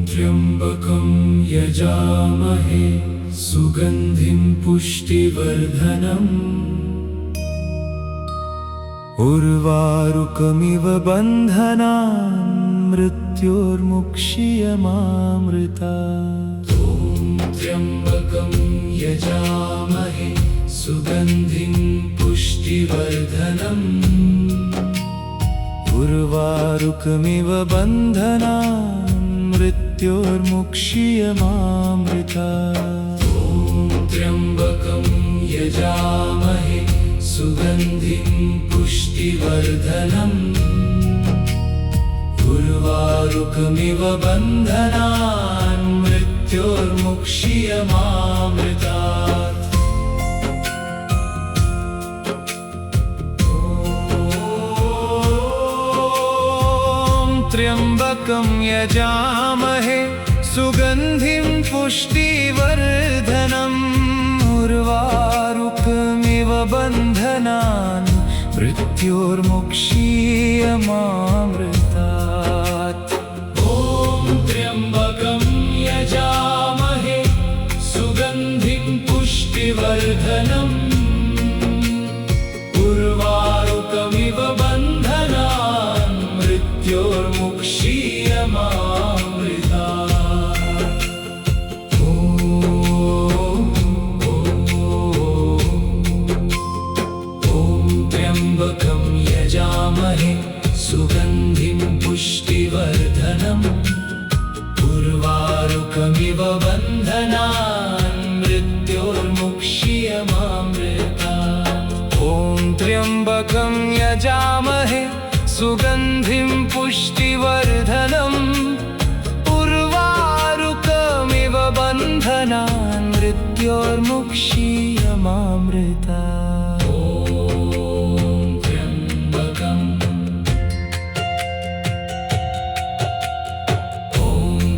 त्र्यम्बकं यजामहे सुगन्धिं पुष्टिवर्धनम् उर्वारुकमिव बन्धनान् मृत्योर्मुक्षीयमामृतात्। ॐ त्र्यम्बकं यजामहे सुगन्धिं पुष्टिवर्धनम् उर्वारुकमिव बन्धनान् मृत्योर्मुक्षीयमामृतात्। ॐ त्र्यम्बकं यजामहे सुगन्धिं पुष्टिवर्धनम् उर्वारुकमिव बन्धनान् मृत्योर्मुक्षीयमामृतात्। त्र्यम्बकं यजामहे सुगन्धिं पुष्टिवर्धनम् उर्वारुकमिव बन्धनान् मृत्योर्मुक्षीयमामृतात्। ॐ त्र्यम्बकं यजामहे सुगन्धिं पुष्टिवर्धनम् उर्वारुकमिव बन्धनान् मृत्योर्मुक्षीयमामृतात्। त्र्यम्बकं यजामहे सुगन्धिं पुष्टिवर्धनम् उर्वारुकमिव बन्धनान् मृत्योर्मुक्षीयमामृतात्। ॐ त्र्यम्बकं यजामहे सुगन्धिं पुष्टिवर्धनम् उर्वारुकमिव बन्धनान् मृत्योर्मुक्षीयमामृतात्।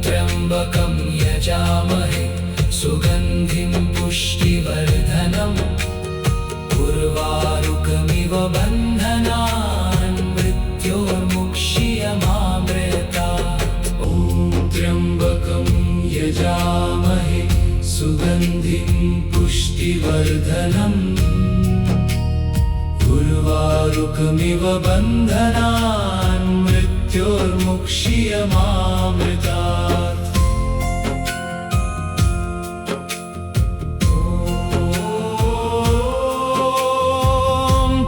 त्र्यम्बकं यजामहे सुगन्धिं पुष्टिवर्धनम् उर्वारुकमिव बन्धनान् मृत्योर्मुक्षीयमामृतात्। ॐ त्र्यम्बकं यजामहे सुगन्धिं पुष्टिवर्धनम् उर्वारुकमिव बन्धनान् मृत्योर्मुक्षीयमामृतात्।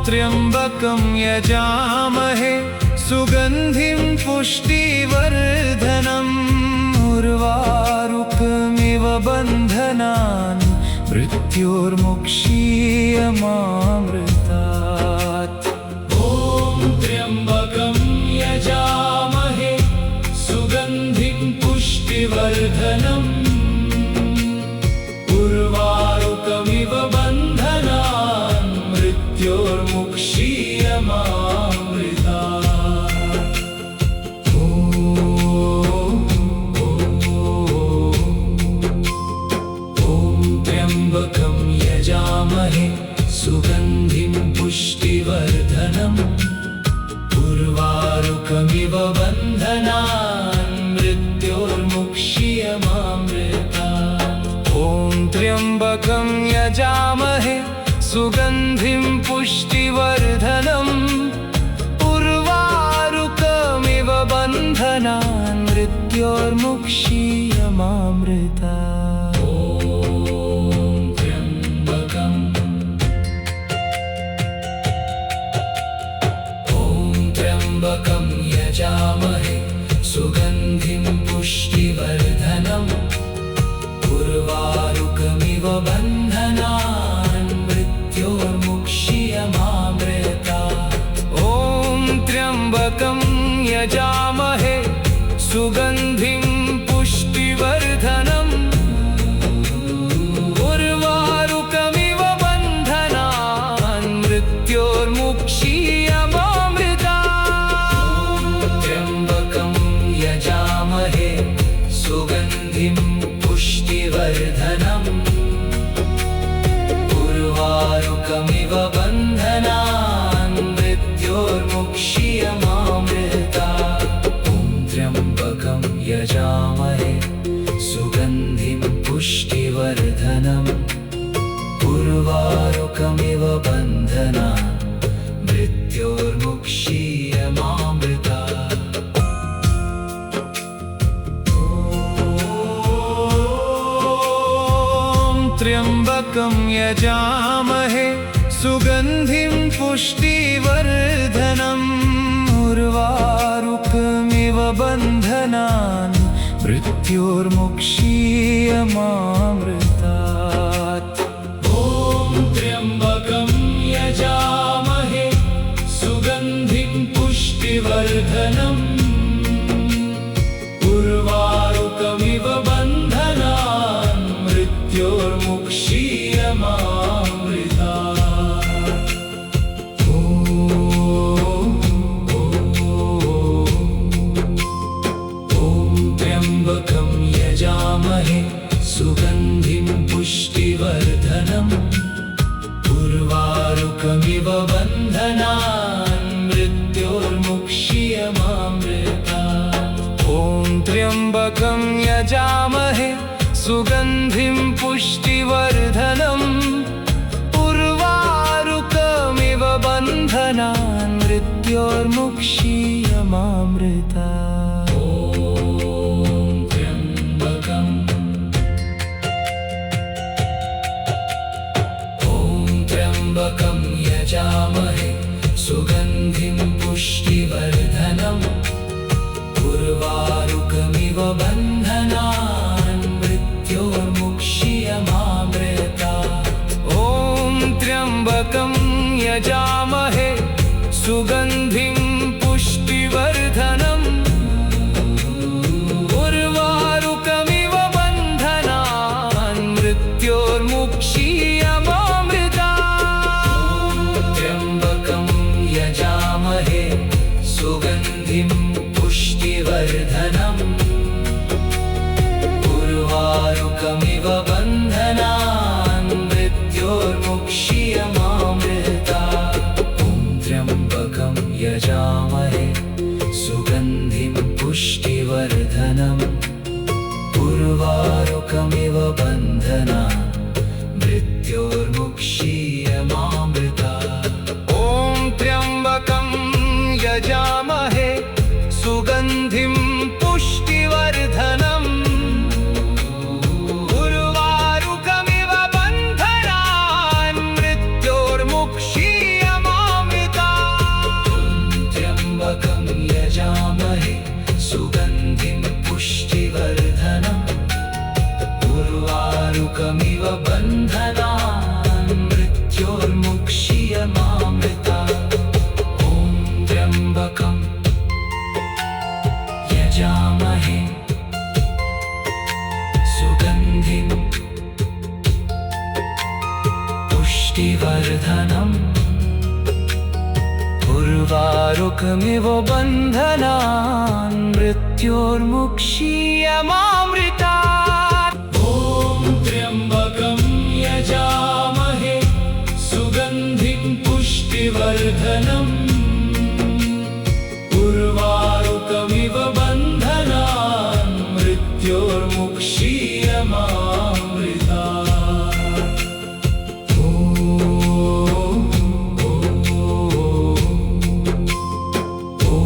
त्र्यम्बकं यजामहे सुगन्धिं पुष्टिवर्धनम् उर्वारुकमिव बन्धनान् मृत्योर्मुक्षीयमामृतात्। ॐ त्र्यम्बकं यजामहे सुगन्धिं पुष्टिवर्धनम् उर्वारुकमिव बन्धनान् मृत्योर्मुक्षीयमामृतात्। त्र्यम्बकं यजामहे सुगन्धिं पुष्टिवर्धनम् उर्वारुकमिव बन्धनान् मृत्योर्मुक्षीयमामृतात्। ॐ त्र्यम्बकं यजामहे सुगन्धिं पुष्टिवर्धनम् उर्वारुकमिव बन्धनान् मृत्योर्मुक्षीयमामृतात्। त्र्यम्बकं यजामहे सुगन्धिं पुष्टिवर्धनम् उर्वारुकमिव बन्धनान् मृत्योर्मुक्षीयमामृतात्। ॐ त्र्यम्बकं यजामहे सुगन्धिं पुष्टिवर्धनम् उर्वारुकमिव बन्धनान् मृत्योर्मुक्षीयमामृतात्। त्र्यम्बकं यजामहे सुगन्धिं पुष्टिवर्धनम् उर्वारुकमिव बन्धनान् मृत्योर्मुक्षीयमामृतात्। ॐ त्र्यम्बकं यजामहे सुगन्धिं पुष्टिवर्धनम् उर्वारुकमिव बन्धनान् मृत्योर्मुक्षीयमामृतात्। त्र्यम्बकं यजामहे सुगन्धिं पुष्टिवर्धनम् उर्वारुकमिव बन्धनान् मृत्योर्मुक्षीयमामृतात्। ॐ त्र्यम्बकं यजामहे सुगन्धिं पुष्टिवर्धनम् उर्वारुकमिव बन्धनान् मृत्योर्मुक्षीयमामृतात्। ॐ त्र्यम्बकं यजामहे सुगन्धिं पुष्टिवर्धनम् उर्वारुकमिव बन्धनान् मृत्योर्मुक्षीयमामृतात्। ॐ त्र्यम्बकं यजामहे सुगन्धिं पुष्टिवर्धनम् उर्वारुकमिव बन्धनान् मृत्योर्मुक्षीयमामृतात्। ॐ त्र्यम्बकं यजामहे सुगन्धिं पुष्टिवर्धनम् उर्वारुकमिव बन्धनान् मृत्योर्मुक्षीयमामृतात्। ॐ त्र्यम्बकं यजामहे सुगन्धिं पुष्टिवर्धनम् उर्वारुकमिव बन्धनान् मृत्योर्मुक्षीयमामृतात्। त्र्यम्बकं यजामहे सुगन्धिं पुष्टिवर्धनम् उर्वारुकमिव बन्धनान् मृत्योर्मुक्षीयमामृतात्। ॐ त्र्यम्बकं यजामहे सुगन्धिं पुष्टिवर्धनम् उर्वारुकमिव बन्धनान् मृत्योर्मुक्षीयमामृतात्। ॐ त्र्यम्बकं यजामहे सुगन्धिं पुष्टिवर्धनम् उर्वारुकमिव बन्धनान् मृत्योर्मुक्षीयमामृतात्। त्र्यम्बकं यजामहे सुगन्धिं पुष्टिवर्धनम् उर्वारुकमिव बन्धनान् मृत्योर्मुक्षीयमामृतात्। ॐ त्र्यम्बकं यजामहे सुगन्धिं पुष्टिवर्धनम् उर्वारुकमिव बन्धनान् मृत्योर्मुक्षीयमामृतात्। ॐ त्र्यम्बकं यजामहे सुगन्धिं पुष्टिवर्धनम् उर्वारुकमिव बन्धनान् मृत्योर्मुक्षीयमामृतात्। ॐ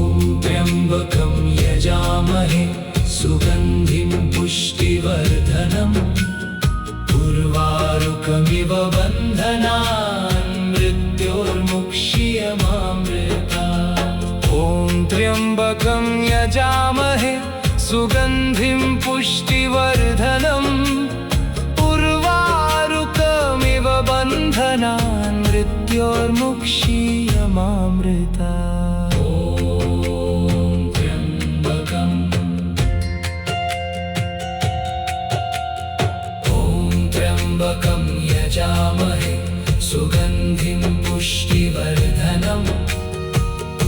त्र्यम्बकं यजामहे सुगन्धिं पुष्टिवर्धनम् उर्वारुकमिव बन्धनान् मृत्योर्मुक्षीयमामृतात्। ॐ त्र्यम्बकं यजामहे सुगन्धिं पुष्टिवर्धनम् उर्वारुकमिव बन्धनान् मृत्योर्मुक्षीयमामृतात्। ॐ त्र्यम्बकं यजामहे सुगन्धिं पुष्टिवर्धनम्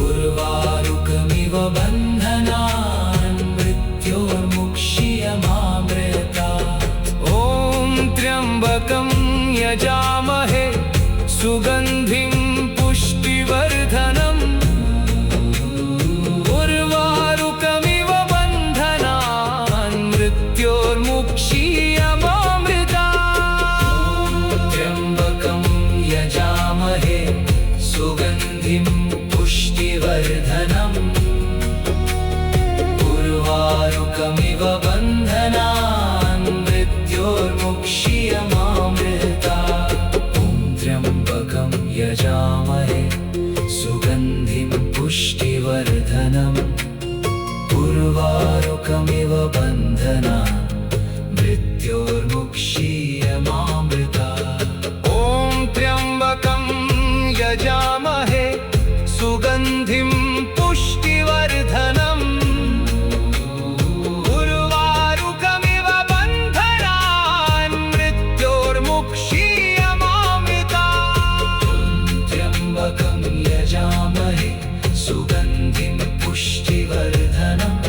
उर्वारुकमिव बन्धनान् मृत्योर्मुक्षीयमामृतात्। ॐ त्र्यम्बकं यजामहे मृत्योर्मुक्षीयमामृतात्। त्र्यम्बकं यजामहे सुगन्धिं पुष्टिवर्धनम् उर्वारुकमिव बन्धनान् मृत्योर्मुक्षीयमामृतात्। ॐ त्र्यम्बकं यजामहे सुगन्धिं पुष्टिवर्धनम् उर्वारुकमिव बन्धनान् मृत्योर्मुक्षीयमामृतात्। ॐ त्र्यम्बकं यजामहे सुगन्धिं पुष्टिवर्धनम् उर्वारुकमिव बन्धनान् मृत्योर्मुक्षीयमामृतात्। त्र्यम्बकं यजामहे सुगन्धिं पुष्टिवर्धनम्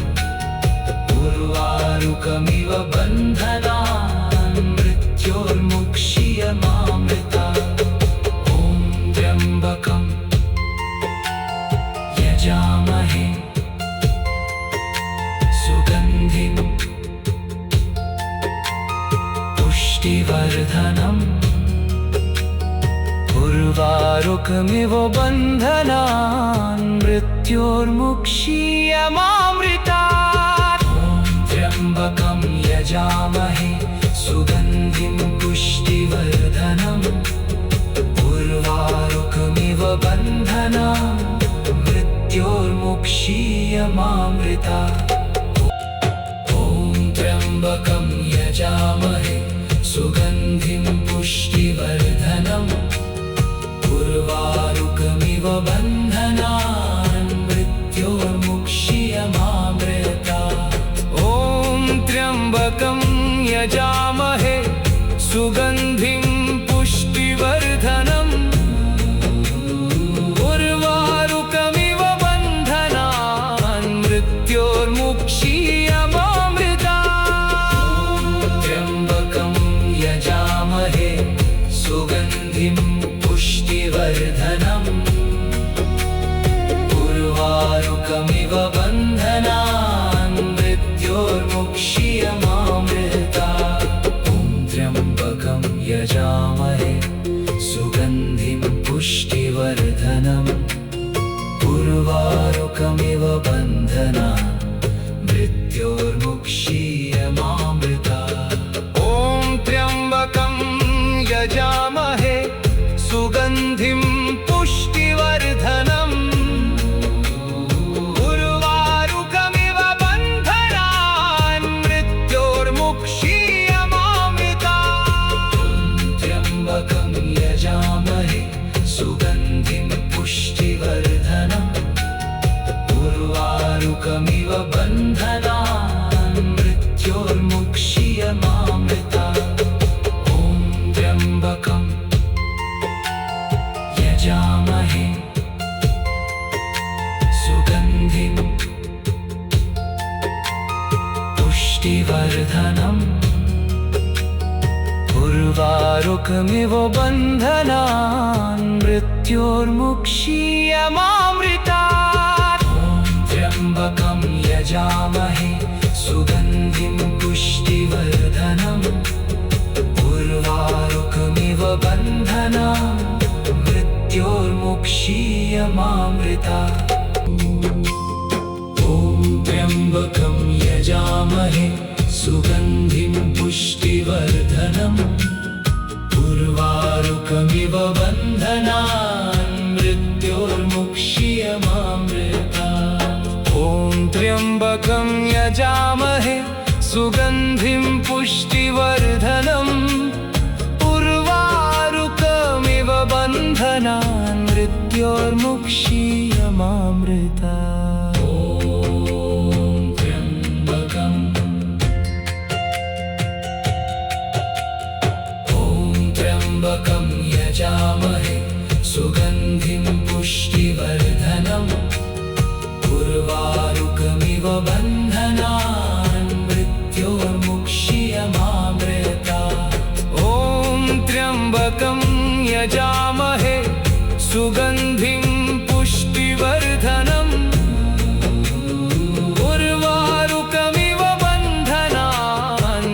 उर्वारुकमिव बन्धनान् मृत्योर्मुक्षीयमामृतात्। ॐ त्र्यम्बकं यजामहे सुगन्धिं पुष्टिवर्धनम् उर्वारुकमिव बन्धनान् मृत्योर्मुक्षीयमामृतात्। ॐ त्र्यम्बकं यजामहे सुगन्धिं पुष्टिवर्धनम् उर्वारुकमिव बन्धनान् मृत्योर्मुक्षीयमामृतात्। ॐ त्र्यम्बकं यजामहे सुगन्धिं पुष्टिवर्धनम् उर्वारुकमिव बन्धनान् मृत्योर्मुक्षीयमामृतात्। ॐ त्र्यम्बकं यजामहे सुगन्धिं पुष्टिवर्धनम् उर्वारुकमिव बन्धनान् मृत्योर्मुक्षीयमामृतात्। त्र्यम्बकं यजामहे सुगन्धिं पुष्टिवर्धनम् उर्वारुकमिव बन्धनान् मृत्योर्मुक्षीयमामृतात्। ॐ त्र्यम्बकं यजामहे सुगन्धिं पुष्टिवर्धनम् उर्वारुकमिव बन्धनान् मृत्योर्मुक्षीयमामृतात्। ॐ त्र्यम्बकं यजामहे सुगन्धिं पुष्टिवर्धनम् उर्वारुकमिव बन्धनान् मृत्योर्मुक्षीयमामृतात्। त्र्यम्बकं यजामहे सुगन्धिं पुष्टिवर्धनम् उर्वारुकमिव बन्धनान् मृत्योर्मुक्षीयमामृतात्। ॐ त्र्यम्बकं यजामहे सुगन्धिं पुष्टिवर्धनम् उर्वारुकमिव बन्धनान् मृत्योर्मुक्षीयमामृतात्। ॐ त्र्यम्बकं यजामहे सुगन्धिं पुष्टिवर्धनम् उर्वारुकमिव बन्धनान् मृत्योर्मुक्षीयमामृतात्। ॐ त्र्यम्बकं यजामहे सुगन्धिं पुष्टिवर्धनम् उर्वारुकमिव बन्धनान् मृत्योर्मुक्षीयमामृतात्। ॐ त्र्यम्बकं यजामहे सुगन्धिं पुष्टिवर्धनम् उर्वारुकमिव बन्धनान् मृत्योर्मुक्षीयमामृतात्। ॐ त्र्यम्बकं यजामहे सुगन्धिं पुष्टिवर्धनम् उर्वारुकमिव बन्धनान् मृत्योर्मुक्षीयमामृतात्। ॐ त्र्यम्बकं यजामहे सुगन्धिं पुष्टिवर्धनम् उर्वारुकमिव बन्धनान्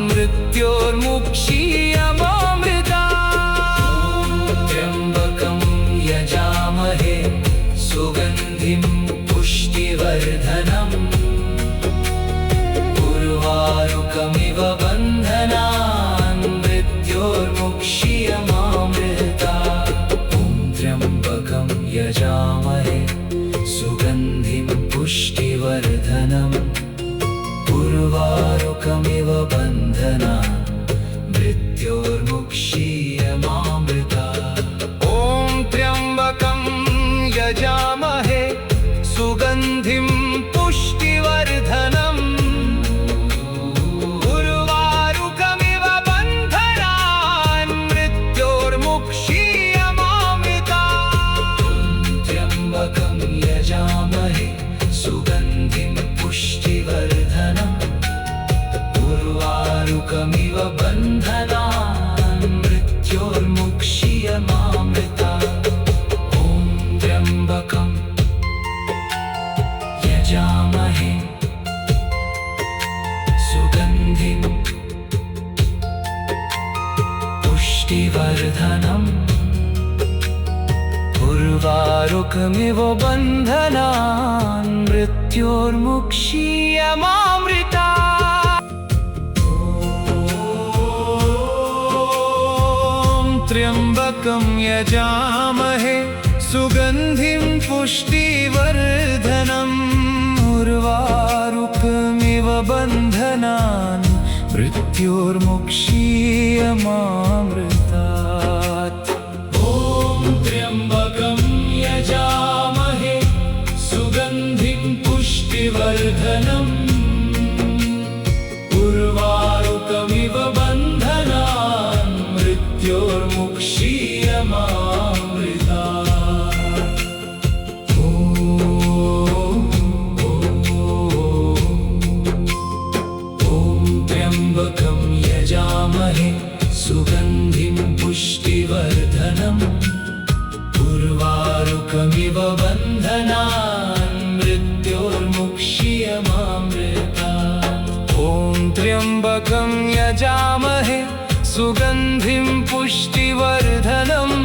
उर्वारुकमिव बन्धनान् मृत्योर्मुक्षीयमामृतात् ॐ त्र्यम्बकं यजामहे सुगन्धिं पुष्टिवर्धनम् उर्वारुकमिव बन्धनान् मृत्योर्मुक्षीयमामृतात् ॐ त्र्यम्बकं यजामहे सुगन्धिं पुष्टिवर्धनम् उर्वारुकमिव बन्धनान् मृत्योर्मुक्षीयमामृतात् यजामहे सुगन्धिं पुष्टिवर्धनम् उर्वारुकमिव बन्धनान् मृत्योर्मुक्षीयमामृतात् ॐ त्र्यम्बकं यजामहे सुगन्धिं पुष्टिवर्धनम् उर्वारुकमिव बन्धनान् मृत्योर्मुक्षीयमामृतात् ॐ त्र्यम्बकं यजामहे सुगन्धिं पुष्टिवर्धनम्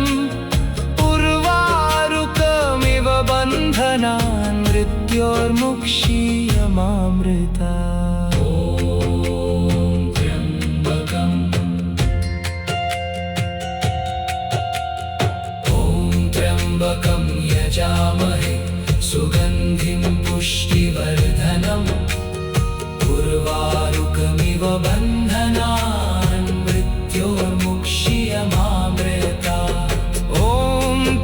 उर्वारुकमिव बन्धनान् मृत्योर्मुक्षीयमामृतात् त्र्यम्बकं यजामहे सुगन्धिं पुष्टिवर्धनम् उर्वारुकमिव बन्धनान् मृत्योर्मुक्षीयमामृतात् ॐ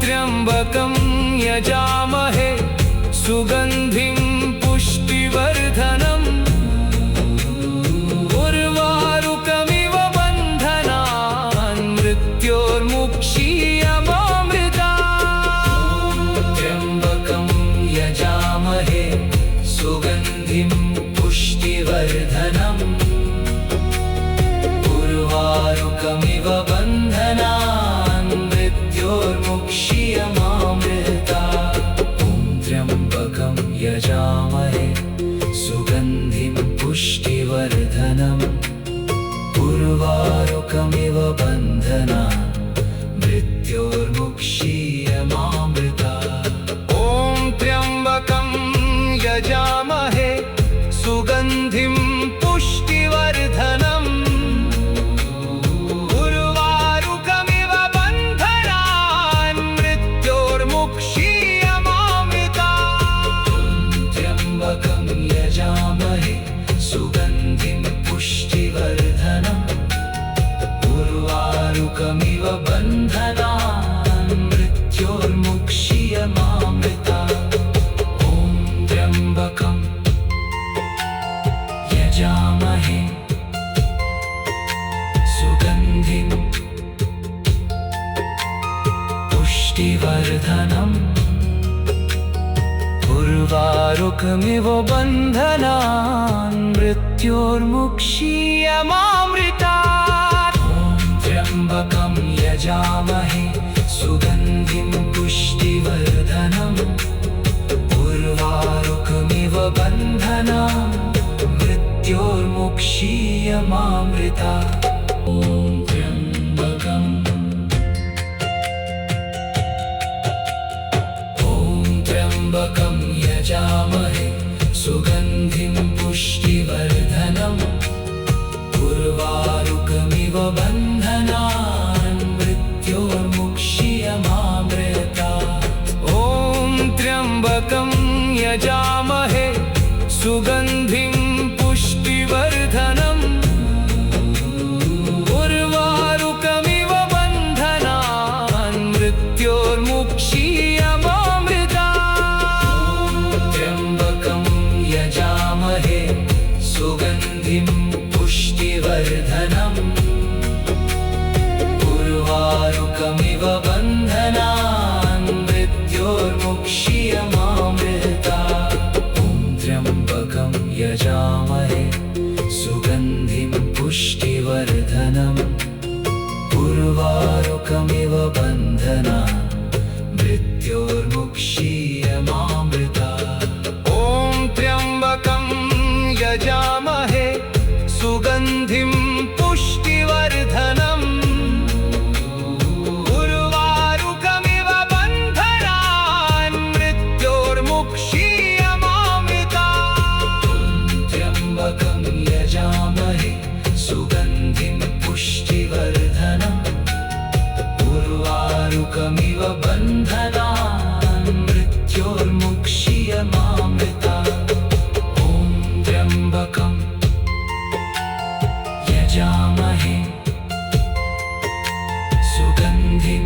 त्र्यम्बकं यजामहे सुगन्धिं पुष्टिवर्धनम् उर्वारुकमिव बन्धनान् मृत्योर्मुक्षीयमामृतात् यजामहे सुगन्धिं पुष्टिवर्धनम् उर्वारुकमिव बन्धनान् मृत्योर्मुक्षीयमामृतात् ॐ त्र्यम्बकं यजामहे सुगन्धिं पुष्टिवर्धनम् उर्वारुकमिव बन्धनान् मृत्योर्मुक्षीयमामृतात् त्र्यम्बकं यजामहे सुगन्धिं पुष्टिवर्धनम् उर्वारुकमिव बन्धनान् मृत्योर्मुक्षीयमामृतात् त्र्यम्बकं यजामहे सुगन्धिं पुष्टिवर्धनम् उर्वारुकमिव बन्धनान् मृत्योर्मुक्षीयमामृतात् त्र्यम्बकं यजामहे सुगन्धिं पुष्टिवर्धनम् उर्वारुकमिव बन्धनान् मृत्योर्मुक्षीयमामृतात् त्र्यम्बकं यजामहे सुगन्धिं पुष्टिवर्धनम् उर्वारुकमिव बन्धनान् मृत्योर्मुक्षीयमामृतात् ॐ त्र्यम्बकं यजामहे सुगन्धिं पुष्टिवर्धनम् उर्वारुकमिव बन्धनान् मृत्योर्मुक्षीयमामृतात् ॐ त्र्यम्बकं यजामहे सुगन्धिं पुष्टिवर्धनम् उर्वारुकमिव बन्धनान् मृत्योर्मुक्षीयमामृतात् त्र्यम्बकं यजामहे सुगन्धिं पुष्टिवर्धनम् पुष्टिवर्धनम् उर्वारुकमिव बन्धनान् मृत्योर्मुक्षीयमामृतात्। ॐ त्र्यम्बकं यजामहे सुगन्धिं पुष्टिवर्धनम् उर्वारुकमिव बन्धनान् मृत्योर्मुक्षीयमामृतात्। ॐ त्र्यम्बकं यजामहे सुगन्धिं पुष्टिवर्धनम् उर्वारुकमिव बन्धनान् मृत्योर्मुक्षीयमामृतात्। ॐ त्र्यम्बकं यजामहे सुगन्धिं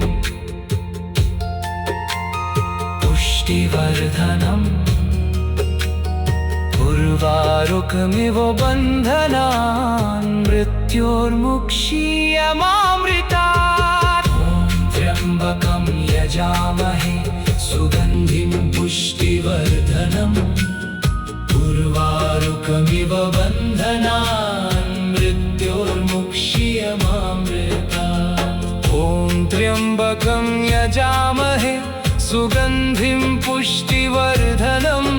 पुष्टिवर्धनम् उर्वारुकमिव बन्धनान् मृत्योर्मुक्षीयमामृतात्। ॐ त्र्यम्बकं यजामहे सुगन्धिं पुष्टिवर्धनम् उर्वारुकमिव बन्धनान् मृत्योर्मुक्षीयमामृतात्। ॐ त्र्यम्बकं यजामहे सुगन्धिं पुष्टिवर्धनम्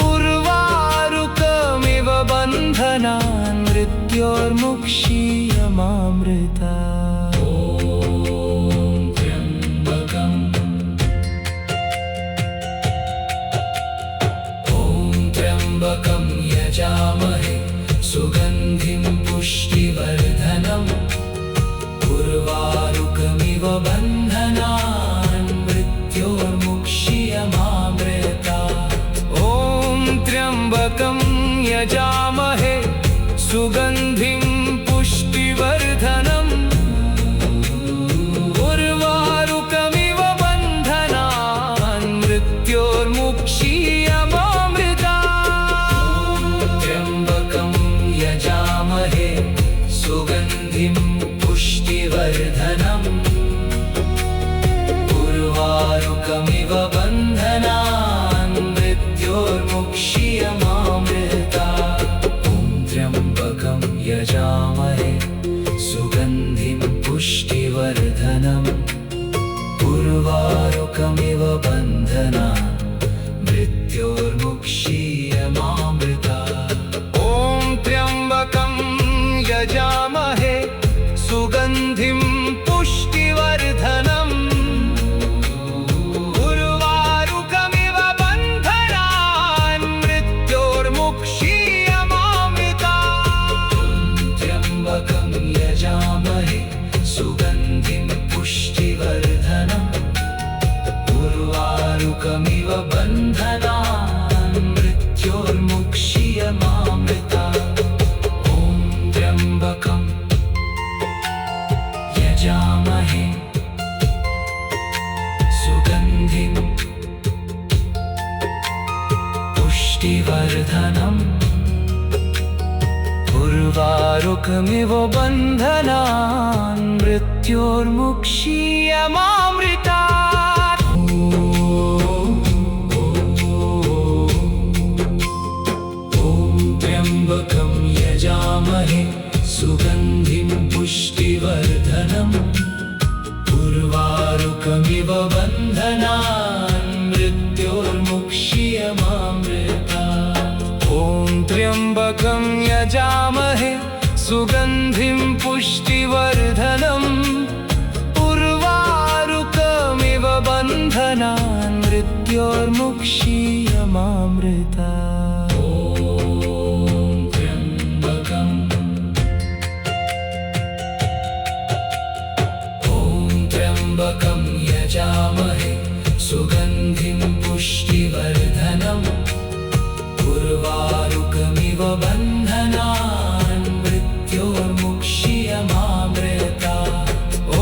उर्वारुकमिव बन्धनान् मृत्योर्मुक्षीयमामृतात्। ॐ त्र्यम्बकं यजामहे सुगन्धिं पुष्टिवर्धनम् उर्वारुकमिव बन्धनान् मृत्योर्मुक्षीयमामृतात्। ॐ त्र्यम्बकं यजामहे सुगन्धिं पुष्टिवर्धनम् उर्वारुकमिव बन्धनान् मृत्योर्मुक्षीयमामृतात्। त्र्यम्बकं यजामहे सुगन्धिं पुष्टिवर्धनम् उर्वारुकमिव बन्धनान् मृत्योर्मुक्षीयमामृतात्। ॐ त्र्यम्बकं यजामहे सुगन्धिं पुष्टिवर्धनम् उर्वारुकमिव बन्धनान् मृत्योर्मुक्षीयमामृतात्। ॐ त्र्यम्बकं यजामहे सुगन्धिं पुष्टिवर्धनम् उर्वारुकमिव बन्धनान् मृत्योर्मुक्षीयमामृतात्। ॐ त्र्यम्बकं यजामहे सुगन्धिं पुष्टिवर्धनम् उर्वारुकमिव बन्धनान् मृत्योर्मुक्षीयमामृतात्। ॐ त्र्यम्बकं यजामहे सुगन्धिं पुष्टिवर्धनम् उर्वारुकमिव बन्धनान् मृत्योर्मुक्षीयमामृतात्। ॐ त्र्यम्बकं यजामहे सुगन्धिं पुष्टिवर्धनम् उर्वारुकमिव बन्धनान् मृत्योर्मुक्षीयमामृतात्। ॐ त्र्यम्बकं यजामहे सुगन्धिं पुष्टिवर्धनम् उर्वारुकमिव बन्धनान् मृत्योर्मुक्षीयमामृतात्। त्र्यम्बकं यजामहे सुगन्धिं पुष्टिवर्धनम् उर्वारुकमिव बन्धनान् मृत्योर्मुक्षीयमामृतात्। ॐ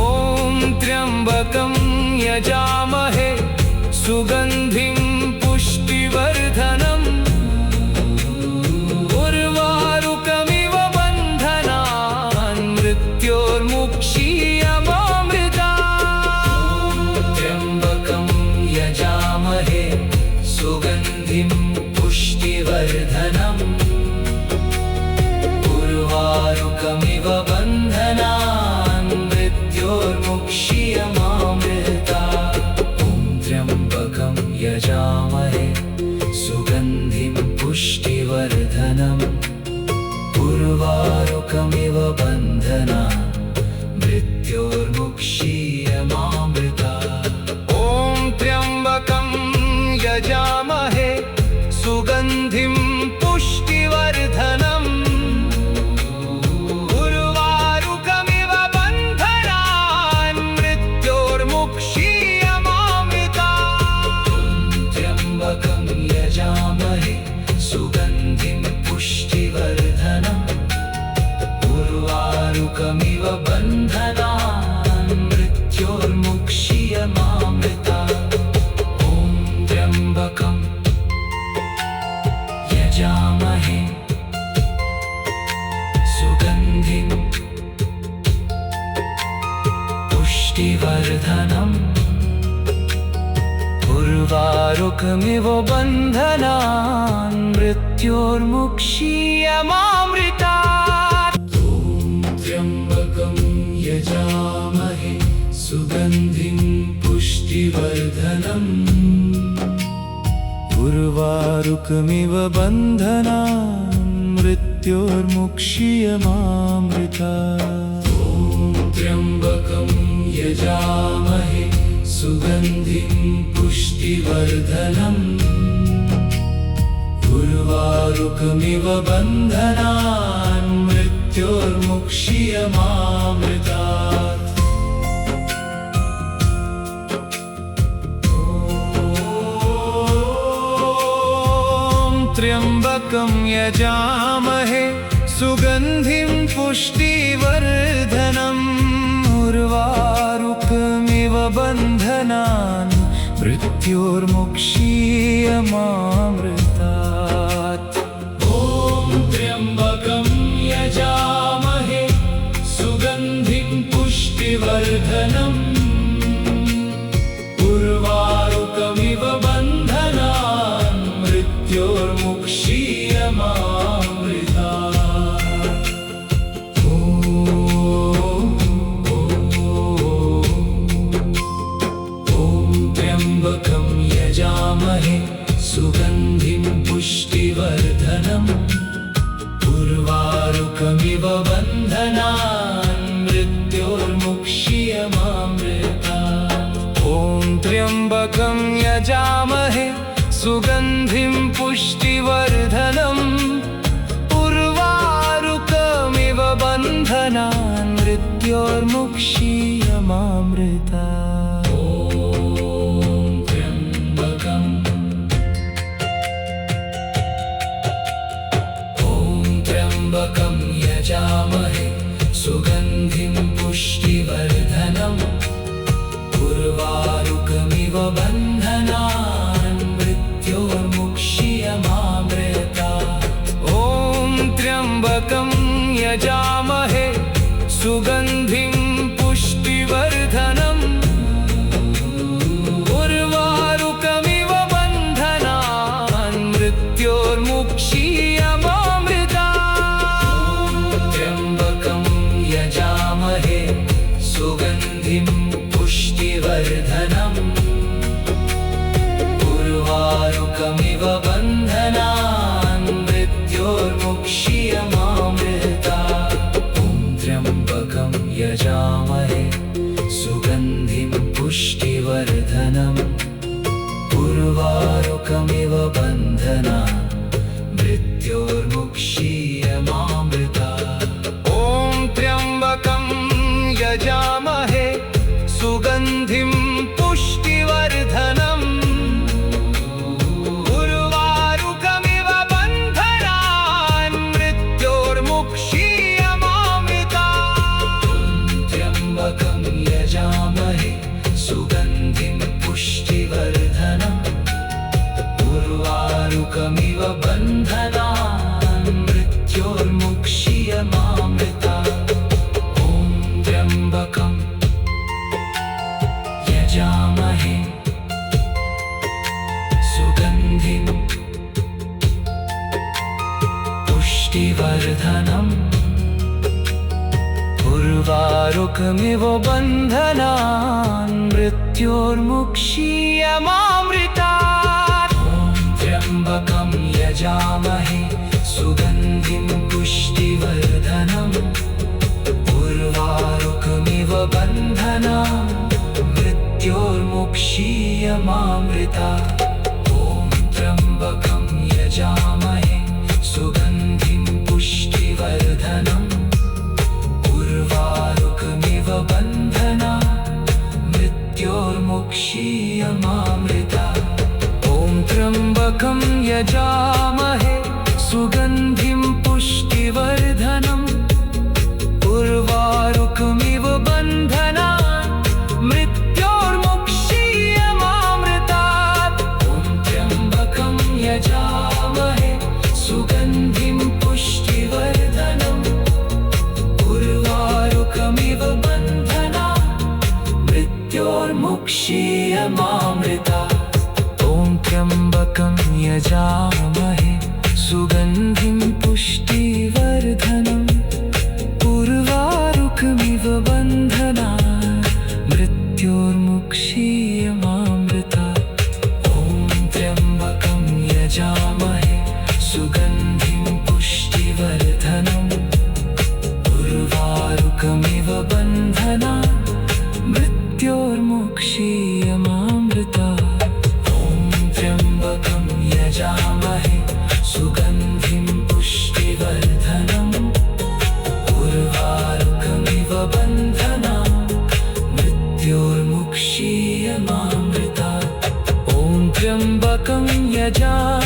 त्र्यम्बकं यजामहे सुगन्धिं पुष्टिवर्धनम् उर्वारुकमिव बन्धनान् मृत्योर्मुक्षीयमामृतात्। त्र्यम्बकं उर्वारुकमिव बन्धनान् मृत्योर्मुक्षीयमामृतात्। ॐ त्र्यम्बकं यजामहे सुगन्धिं पुष्टिवर्धनम् उर्वारुकमिव बन्धनान् मृत्योर्मुक्षीयमामृतात्। ॐ त्र्यम्बकं यजामहे सुगन्धिं पुष्टिवर्धनम् उर्वारुकमिव बन्धनान् मृत्योर्मुक्षीयमामृतात्। ॐ त्र्यम्बकं यजामहे सुगन्धिं पुष्टिवर्धनम् उर्वारुकमिव बन्धनान् मृत्योर्मुक्षीयमामृतात्। ॐ त्र्यम्बकं यजामहे सुगन्धिं पुष्टिवर्धनम् उर्वारुकमिव बन्धनान् मृत्योर्मुक्षीयमामृतात्। ॐ त्र्यम्बकं यजामहे सुगन्धिं पुष्टिवर्धनम् उर्वारुकमिव बन्धनान् मृत्योर्मुक्षीयमामृतात्। त्र्यम्बकं यजामहे सुगन्धिं पुष्टिवर्धनम् उर्वारुकमिव बन्धनान् मृत्योर्मुक्षीयमामृतात्। ॐ त्र्यम्बकं यजामहे सुगन्धिं पुष्टिवर्धनम् उर्वारुकमिव बन्धनान् मृत्योर्मुक्षीयमामृतात्। त्र्यम्बकं यजामहे सुगन्धिं पुष्टिवर्धनम् उर्वारुकमिव बन्धनान् मृत्योर्मुक्षीयमामृतात्। ॐ त्र्यम्बकं यजामहे सुगन्धिं पुष्टिवर्धनम् उर्वारुकमिव बन्धनान् मृत्योर्मुक्षीयमामृतात्। त्र्यम्बकं यजामहे सुगन्धिं पुष्टिवर्धनम् उर्वारुकमिव बन्धनान् मृत्योर्मुक्षीयमामृतात्। ॐ त्र्यम्बकं यजामहे सुगन्धिं पुष्टिवर्धनम् उर्वारुकमिव बन्धनान् मृत्योर्मुक्षीयमामृतात्। ॐ त्र्यम्बकं यजामहे सुगन्धिं पुष्टिवर्धनम् उर्वारुकमिव बन्धनान् मृत्योर्मुक्षीयमामृतात्। त्र्यम्बकं यजामहे सुगन्धिं पुष्टिवर्धनम् उर्वारुकमिव बन्धनान् मृत्योर्मुक्षीयमामृतात्। ॐ त्र्यम्बकं यजामहे सुगन्धिं पुष्टिवर्धनम् उर्वारुकमिव बन्धनान् मृत्योर्मुक्षीयमामृतात्। ॐ त्र्यम्बकं यजामहे सुगन्धिं पुष्टिवर्धनम् उर्वारुकमिव बन्धनान् मृत्योर्मुक्षीयमामृतात्। ॐ त्र्यम्बकं यजामहे सुगन्धिं पुष्टिवर्धनम् उर्वारुकमिव बन्धनान् मृत्योर्मुक्षीयमामृतात्। ॐ त्र्यम्बकं यजामहे सुगन्धिं पुष्टिवर्धनम् उर्वारुकमिव मृत्योर्मुक्षीयमामृतात्। ॐ त्र्यम्बकं यजामहे सुगन्धिं पुष्टिवर्धनम् उर्वारुकमिव बन्धनात् मृत्योर्मुक्षीयमामृतात्। ॐ त्र्यम्बकं यजामहे सुगन्धिं पुष्टिवर्धनम् उर्वारुकमिव बन्धनात् मृत्योर्मुक्षीयमामृतात्। ॐ त्र्यम्बकं यजामहे सुगन्धिं पुष्टिवर्धनम् उर्वारुकमिव बन्धनात् मृत्योर्मुक्षीयमामृतात्। ॐ त्र्यम्बकं यजामहे